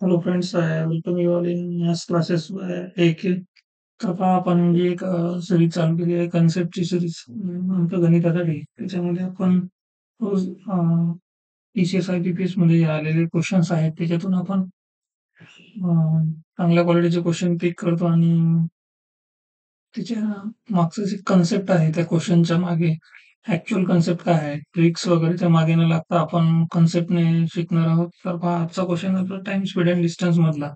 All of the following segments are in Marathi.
Hello friends, I welcome you all in math classes AK. तर पहा आपण जी एक सिरीज चालू केली आहे कन्सेप्टची सिरीज आमच्या गणितासाठी. त्याच्यामध्ये आपण रोज PCS IPPS मध्ये आलेले क्वेश्चन्स आहेत त्याच्यातून आपण चांगल्या क्वालिटीचे क्वेश्चन पिक करतो आणि त्याच्या मागचं जे कन्सेप्ट आहे त्या क्वेश्चनच्या मागे ऍक्च्युअल कन्सेप्ट काय आहे, ट्रिक्स वगैरे त्या मागे न लागता आपण कन्सेप्टने शिकणार आहोत. तर पहा आजचा क्वेश्चन आपला टाइम स्पीड अँड डिस्टन्स मधला.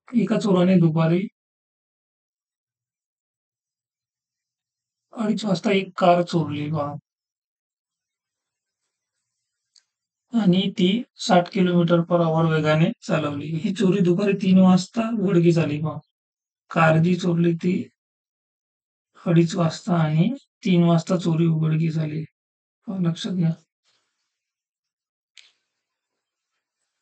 एका चोराने दुपारी 2:30 वाजता एक कार चोरली पहा आणि ती 60 किलोमीटर पर आवर वेगाने चालवली. ही चोरी दुपारी 3 वाजता उघडकीस आली पहा. कार जी चोरली ती 2:30 वाजता आणि 3 वाजता चोरी उघडकीस आली. लक्षात घ्या.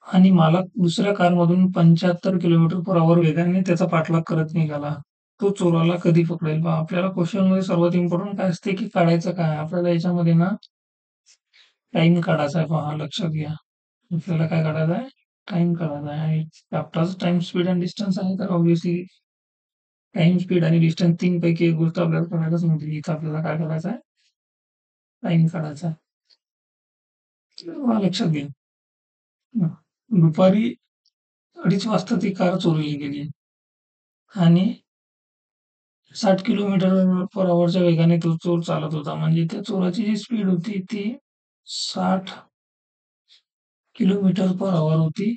आणि मालक दुसऱ्या कारमधून 75 किलोमीटर पर आवर वेगाने त्याचा पाठलाग करत निघाला. तो चोराला कधी पकडेल पहा. आपल्याला क्वेश्चनमध्ये सर्वात इम्पॉर्टंट काय असते की काढायचं काय. आपल्याला याच्यामध्ये ना टाइम काढायचा आहे पहा. लक्षात घ्या. आपल्याला काय काढायचं आहे? टाइम काढायचा आहे. आणि चॅप्टरचं टाइम स्पीड अँड डिस्टन्स आहे तर ऑब्व्हियसली टाइम स्पीड आणि डिस्टन्स 3 पैकी एक गोष्ट आपल्याला करायलाच नव्हती. इथं आपल्याला काय करायचं आहे? टाइम काढायचा आहे. लक्षात घ्या. दुपारी 2:30 वाजता ती कार चोरीला गेली आणि 60 किलोमीटर पर आवरच्या वेगाने तो चोर चालत होता. म्हणजे त्या चोराची जी स्पीड होती ती 60 किलोमीटर पर आवर होती.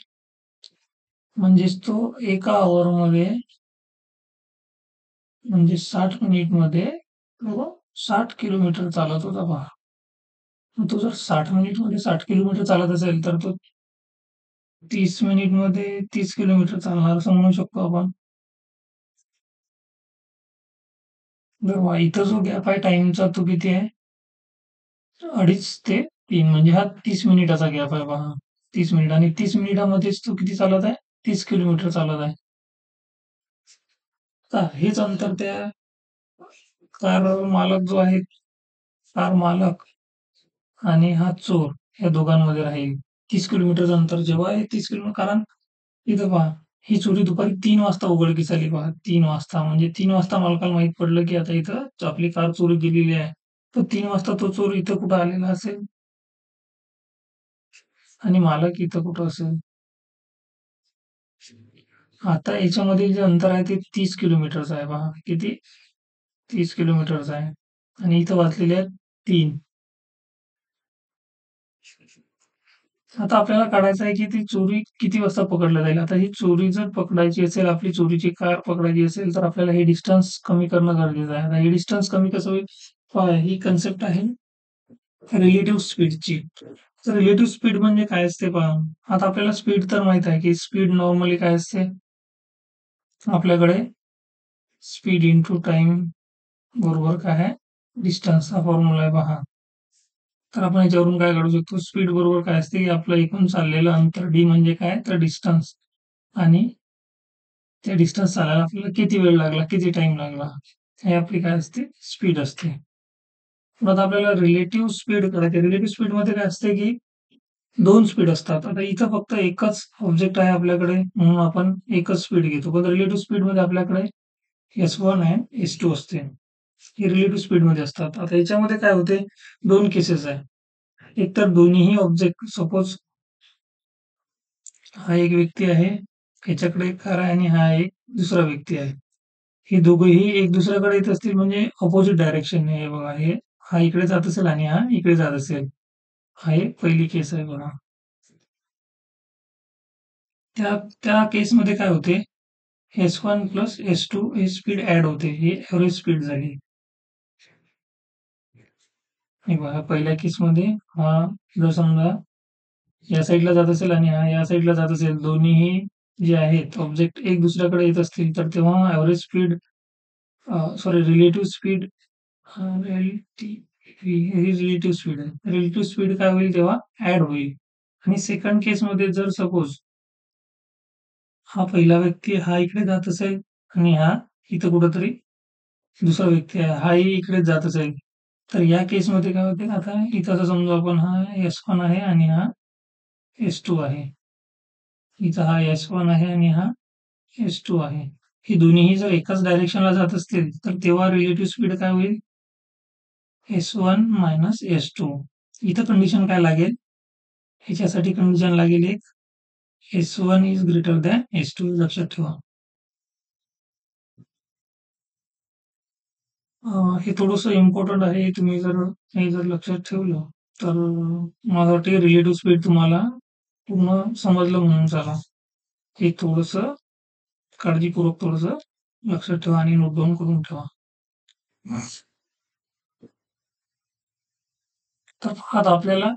म्हणजेच तो एका आवरमध्ये म्हणजे 60 मिनिटमध्ये तो 60 किलोमीटर चालत होता पहा. तो जर 60 मिनिटमध्ये 60 किलोमीटर चालत असेल तर तो 30 मिनिटमध्ये 30 किलोमीटर चालणार असं म्हणू शकतो आपण. बघा इथं जो गॅप आहे टाइमचा तो किती आहे? 2:30 ते 3 म्हणजे हा 30 मिनिटाचा गॅप आहे पहा. 30 मिनिट आणि 30 मिनिटामध्येच तो किती चालत आहे? 30 किलोमीटर चालत आहे. तर हेच अंतर त्या कार मालक जो आहे, कार मालक आणि हा चोर या दोघांमध्ये राहील. 30 किलोमीटरचं अंतर जेव्हा आहे 30 किलोमीटर कारण इथं पहा, ही चोरी दुपारी 3 वाजता उघडकीस आली पहा. 3 वाजता म्हणजे 3 वाजता मालकाला माहीत पडलं, की आता इथं आपली कार चोरी गेलेली आहे. तर 3 वाजता तो चोर इथं कुठं आलेला असेल आणि मालक इथं कुठं असेल. आता याच्यामधील जे अंतर आहे ते 30 किलोमीटरचं आहे पहा. किती? 30 किलोमीटरचं आहे आणि इथं वाचलेले आहेत 3. आता आपल्याला काढायचं आहे, की ती चोरी किती वाजता पकडल्या जाईल. आता ही चोरी जर पकडायची असेल, आपली चोरीची कार पकडायची असेल, तर आपल्याला हे डिस्टन्स कमी करणं गरजेचं आहे. आता हे डिस्टन्स कमी कसं होईल? पहा ही कन्सेप्ट आहे रिलेटिव्ह स्पीडची. तर रिलेटिव्ह स्पीड म्हणजे काय असते पहा. आता आपल्याला स्पीड तर माहीत आहे, की स्पीड नॉर्मली काय असते? आपल्याकडे स्पीड इंटू टाईम बरोबर काय आहे? डिस्टन्स हा फॉर्म्युला आहे पहा. तर आपण याच्यावरून काय काढू शकतो? स्पीड बरोबर काय असते, की आपलं एकूण चाललेलं अंतर डी म्हणजे काय? तर डिस्टन्स आणि त्या डिस्टन्स चालायला आपल्याला किती वेळ लागला, किती टाईम लागला, हे आपली काय असते? स्पीड असते. मग आता आपल्याला रिलेटिव्ह स्पीड करायची. रिलेटिव्ह स्पीडमध्ये काय असते, की 2 स्पीड असतात. आता इथं फक्त एकच ऑब्जेक्ट आहे आपल्याकडे म्हणून आपण एकच स्पीड घेतो. पण रिलेटिव्ह स्पीडमध्ये आपल्याकडे S1 अँड S2 असते. हे रिलेटिव्ह स्पीडमध्ये असतात. आता याच्यामध्ये काय होते? 2 केसेस आहे. एकतर दोन्हीही ऑब्जेक्ट सपोज हा एक व्यक्ती आहे, ह्याच्याकडे एक कार आहे आणि हा एक दुसरा व्यक्ती आहे. हे दोघंही एक दुसऱ्याकडे येत असतील म्हणजे अपोझिट डायरेक्शनने हे बघा हे हा इकडे जात असेल आणि हा इकडे जात असेल. हा एक पहिली केस आहे बघा. त्या त्या केसमध्ये काय होते? S1 प्लस S2 ही स्पीड ॲड होते. ही एव्हरेज स्पीड झाली. हे बघा पहिल्या केसमध्ये हा जर समजा या साईडला जात असेल आणि हा या साईडला जात असेल, दोन्हीही जे आहेत ऑब्जेक्ट एक दुसऱ्याकडे येत असतील, तर तेव्हा average speed sorry relative speed relative speed आहे. रिलेटिव्ह स्पीड काय होईल तेव्हा ॲड होईल. आणि सेकंड केसमध्ये जर सपोज हा पहिला व्यक्ती हा इकडे जात असेल आणि हा इथं कुठेतरी दुसरा व्यक्ती आहे, हाही इकडेच जात असेल, तर या केसमध्ये काय होते आता इथं जर समजा आपण हा S1 आहे आणि हा S2 आहे. इथं हा S1 आहे आणि हा S2 आहे. हे दोन्हीही जर एकाच डायरेक्शनला जात असतील, तर तेव्हा रिलेटिव्ह स्पीड काय होईल? S1 minus S2. इथं कंडिशन काय लागेल? ह्याच्यासाठी कंडिशन लागेल एक S1 is greater than S2 लक्षात ठेवा. हे थोडंसं इम्पॉर्टंट आहे. तुम्ही जर हे जर लक्षात ठेवलं, तर मला वाटते रिलेटिव्ह स्पीड तुम्हाला पूर्ण समजलं म्हणून चाला. हे थोडंसं काळजीपूर्वक थोडंसं लक्षात ठेवा आणि नोट डाउन करून ठेवा. तर आता आपल्याला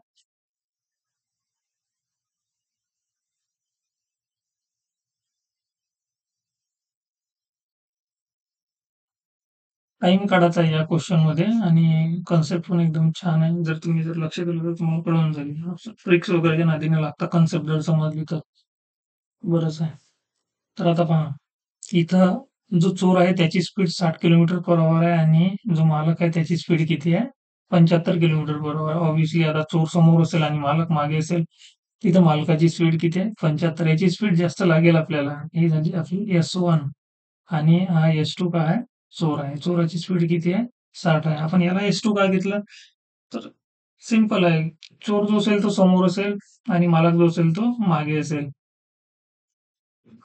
टाईम काढायचा आहे या क्वेश्चनमध्ये आणि कन्सेप्ट पण एकदम छान आहे. जर तुम्ही जर लक्ष दिलं तर तुम्हाला कळून जाईल. ट्रिक्स वगैरेच्या नादी न लागता कन्सेप्ट जर समजली तर बरंच आहे. तर आता पहा, इथं जो चोर आहे त्याची स्पीड 60 किलोमीटर पर अवर आहे आणि जो मालक आहे त्याची स्पीड किती आहे? 75 किलोमीटर पर अवर. ऑब्व्हियसली आता चोर समोर असेल आणि मालक मागे असेल, तिथं मालकाची स्पीड किती आहे? 75. याची स्पीड जास्त लागेल आपल्याला. ही झाली आपली S1 आणि हा S2 काय आहे? चोर आहे. चोराची स्पीड किती आहे? 60 आहे. आपण याला S2 का घेतलं? तर सिंपल आहे. चोर जो असेल तो समोर असेल आणि मालक जो असेल तो मागे असेल.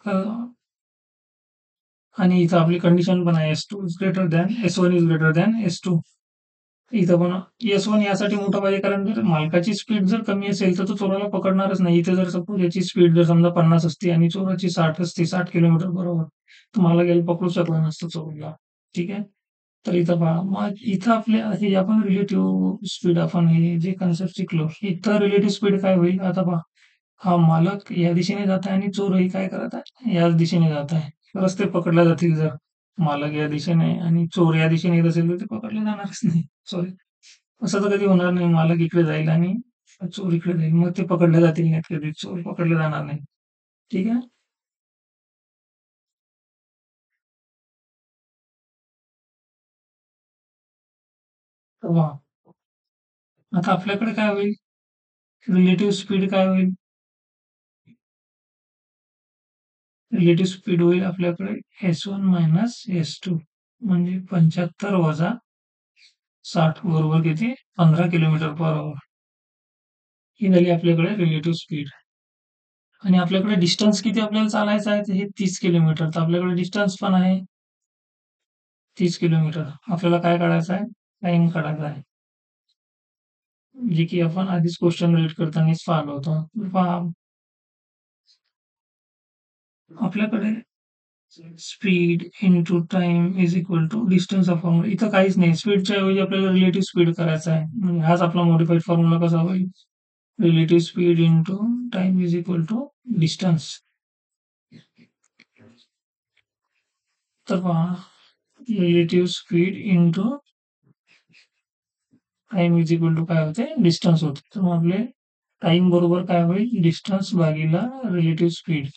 अ, आणि इथं आपली कंडिशन पण आहे S2 is greater than S1 is greater than S2. इथं पण S1 यासाठी मोठा पाहिजे कारण जर मालकाची स्पीड जर कमी असेल तर तो चोराला पकडणारच नाही. इथे जर सपोज याची स्पीड जर समजा 50 असते आणि चोराची 60 असते, 60 किलोमीटर बरोबर, तर मालक याला पकडू शकला नसतं चोराला. ठीक आहे? तर इथं पहा, मग इथं आपल्या हे आपण रिलेटिव्ह स्पीड आपण हे जे कन्सेप्ट शिकलो, इथं रिलेटिव्ह स्पीड काय होईल? आता पहा, हा मालक या दिशेने जात आहे आणि चोरही काय करत आहे? याच दिशेने जात आहे. रस्ते पकडले जातील जर मालक या दिशेने आणि चोर या दिशेने येत असेल तर ते पकडले जाणारच नाही. सॉरी. असं तर कधी होणार नाही. मालक इकडे जाईल आणि चोर इकडे जाईल. मग ते पकडले जातील नाहीत कधी. चोर पकडले जाणार नाही. ठीक आहे? तर पहा, आता आपल्याकडे काय होईल? रिलेटिव्ह स्पीड काय होईल? रिलेटिव्ह स्पीड होईल आपल्याकडे S1 मायनस S2 म्हणजे 75 वजा 60 बरोबर किती? 15 किलोमीटर पर अवर. ही झाली आपल्याकडे रिलेटिव्ह स्पीड. आणि आपल्याकडे डिस्टन्स किती आपल्याला चालायचं आहे? तर हे 30 किलोमीटर. तर आपल्याकडे डिस्टन्स पण आहे 30 किलोमीटर. आपल्याला काय काढायचं आहे? टाईम काढायचा आहे. जे की आपण आधीच क्वेश्चन रीड करतानाच पाहिलं होतं. पहा, आपल्याकडे speed into time is equal to distance हा फॉर्म्युला. इथं काहीच नाही. स्पीडच्या ऐवजी आपल्याला रिलेटिव्ह स्पीड करायचा आहे. म्हणजे हाच आपला मॉडिफाईड फॉर्म्युला कसा होईल? Relative speed into time is equal to distance. तर पहा, relative speed into time is equal to काय होते? डिस्टन्स होते. तर मग आपले टाइम बरोबर काय होईल? डिस्टन्स भागीला रिलेटिव्ह स्पीड.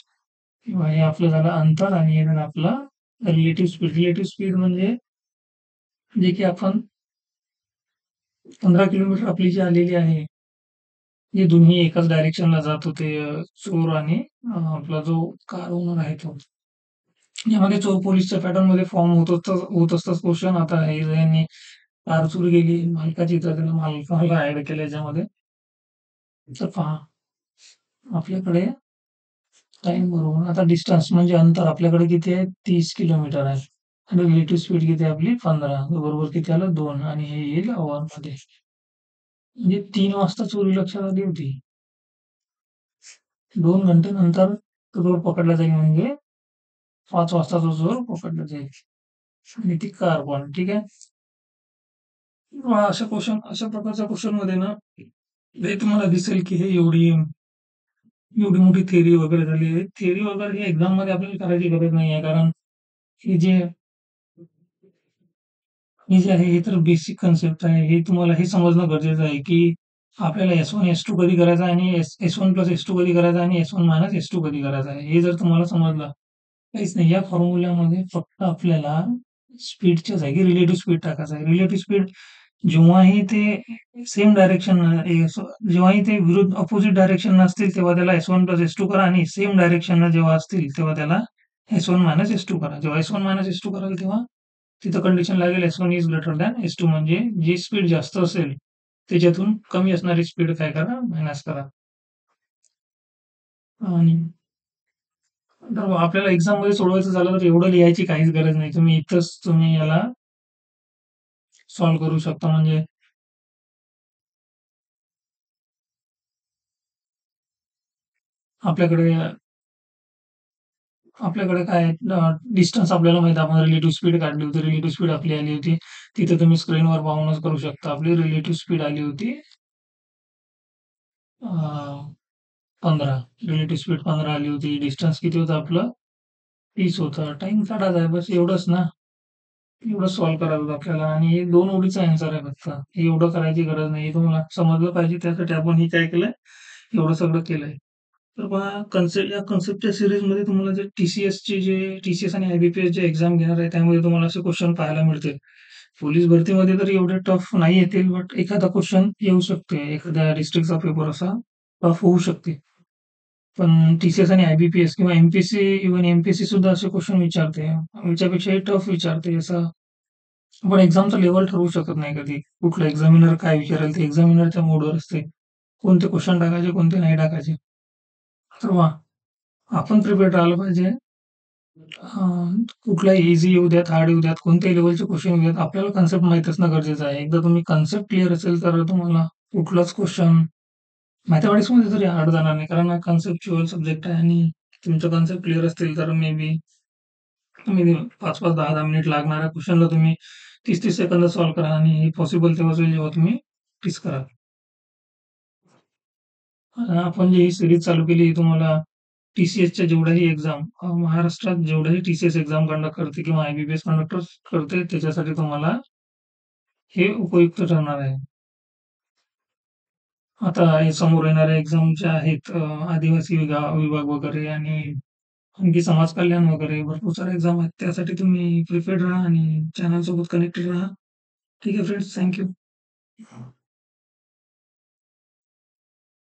किंवा हे आपलं झालं अंतर आणि हे झालं आपलं रिलेटिव्ह स्पीड. रिलेटिव्ह स्पीड म्हणजे जे की आपण 15 किलोमीटर आपली जी आलेली आहे, जे दोन्ही एकाच डायरेक्शनला जात होते चोर आणि आपला जो कार ओनर आहे तो. यामध्ये चोर पोलीसच्या पॅटर्नमध्ये फॉर्म होत असतात क्वेश्चन. आता हे यांनी कार चोरी केली मालकाची तर त्यानं मालकाला ऍड केलं याच्यामध्ये. तर पहा, आपल्याकडे टाईम बरोबर आता डिस्टन्स म्हणजे अंतर आपल्याकडे किती आहे? 30 किलोमीटर आहे. आणि रिलेटिव्ह स्पीड किती आहे आपली? 15. बरोबर किती आलं? 2 आणि हे येईल अवरमध्ये. म्हणजे 3 वाजता चोरी लक्षात आली होती. 2 घंटेनंतर तो चोर पकडला जाईल म्हणजे 5 वाजता तो चोर पकडला जाईल. आणि ती कार पण. ठीक आहे? अशा प्रकारच्या क्वेश्चनमध्ये ना, हे तुम्हाला दिसेल की हे एवढी एवढी मोठी थिअरी वगैरे झाली आहे. थिअरी वगैरे ही एक्झाममध्ये आपल्याला करायची गरज नाही आहे. कारण हे जे हे जे आहे हे तर बेसिक कन्सेप्ट आहे. हे तुम्हाला हे समजणं गरजेचं आहे, की आपल्याला S1, S2 कधी करायचा आहे आणि S1 प्लस S2 कधी करायचा आहे आणि S1 मायनस S2 कधी करायचा आहे. हे जर तुम्हाला समजलं, काहीच नाही. या फॉर्म्युल्यामध्ये फक्त आपल्याला स्पीडच्या जागी रिलेटिव्ह स्पीड टाकायचं आहे. रिलेटिव्ह स्पीड जेव्हाही ते सेम डायरेक्शन जेव्हाही ते विरुद्ध अपोझिट डायरेक्शन असतील, तेव्हा त्याला S1+S2 करा आणि सेम डायरेक्शननं जेव्हा असतील, तेव्हा त्याला S1-S2 करा. जेव्हा S1-S2 कराल, तेव्हा तिथं कंडिशन लागेल S1 is greater than S2 म्हणजे जी स्पीड जास्त असेल, त्याच्यातून कमी असणारी स्पीड काय करा, मायनस करा. आणि तर आपल्याला एक्झाममध्ये सोडवायचं झालं तर एवढं लिहायची काहीच गरज नाही. तुम्ही याला सॉल्व्ह करू शकता. म्हणजे आपल्याकडे आपल्याकडे काय डिस्टन्स आपल्याला माहीत आहे. आपण रिलेटिव्ह स्पीड काढली होती. रिलेटिव्ह स्पीड आपली आली होती. तिथे तुम्ही स्क्रीनवर पाहूनच करू शकता. आपली रिलेटिव्ह स्पीड आली होती 15. रिलेटिव्ह स्पीड 15 आली होती. डिस्टन्स किती होतं आपलं? 30 होतं. टाईम काढायचा आहे. बस एवढंच ना. एवढं सॉल्व्ह करायचं होतं आपल्याला आणि हे 2 ओळीचा आन्सर आहे फक्त. हे एवढं करायची गरज नाही. हे तुम्हाला समजलं पाहिजे त्यासाठी आपण हे काय केलंय, एवढं सगळं केलंय. तर पहा या कन्सेप्टच्या सीरीजमध्ये तुम्हाला जे टी-सी-एस आणि आय-बी-पी-एस जे एक्झाम घेणार आहे, त्यामध्ये तुम्हाला असे क्वेश्चन पाहायला मिळतील. पोलीस भरतीमध्ये तर एवढे टफ नाही येतील, बट एखादा क्वेश्चन येऊ शकते. एखाद्या डिस्ट्रिक्टचा पेपर असा टफ होऊ शकते. पण टी-सी-एस आणि आय-बी-पी-एस किंवा एम-पी-एस-सी इव्हन एम-पी-एस-सी सुद्धा असे क्वेश्चन विचारते. याच्यापेक्षाही टफ विचारते. असं आपण एक्झामचा लेव्हल ठरवू शकत नाही कधी. कुठला एक्झामिनर काय विचारेल ते एक्झामिनरच्या मूडवर असते. कोणते क्वेश्चन टाकायचे, कोणते नाही टाकायचे. तर आपण प्रिपेअर्ड राहिलं पाहिजे. कुठलाही ईझी येऊ द्यात, हार्ड येऊ द्यात, कोणत्याही लेव्हलचे क्वेश्चन येऊ द्यात, आपल्याला कन्सेप्ट माहीत असणं गरजेचं आहे. एकदा तुम्ही कन्सेप्ट क्लिअर असेल, तर तुम्हाला कुठलाच क्वेश्चन मॅथेमॅटिक्समध्ये तरी हार्ड जाणार नाही. कारण हा कन्सेप्च्युअल सब्जेक्ट आहे आणि तुमचे कन्सेप्ट क्लिअर असतील, तर मे बी तुम्ही 5-5, 10-10 मिनिट लागणाऱ्या क्वेश्चनला तुम्ही 30-30 सेकंदात सॉल्व्ह करा आणि हे पॉसिबल तेव्हाच होईल, जेव्हा तुम्ही प्रॅक्टिस कराल. आपण जी ही सीरीज चालू केली, ही तुम्हाला टी-सी-एसच्या जेवढ्याही एक्झाम महाराष्ट्रात जेवढ्याही टी-सी-एस एक्झाम कंडक्ट करते किंवा आय-बी-पी-एस कंडक्ट करते, त्याच्यासाठी तुम्हाला हे उपयुक्त ठरणार आहे. आता हे समोर येणाऱ्या एक्झाम ज्या आहेत, आदिवासी विभाग वगैरे आणि आणखी समाज कल्याण वगैरे भरपूर साऱ्या एक्झाम आहेत. त्यासाठी तुम्ही प्रिपेअर्ड राहा आणि चॅनलसोबत कनेक्टेड राहा. ठीक आहे फ्रेंड्स, थँक यू.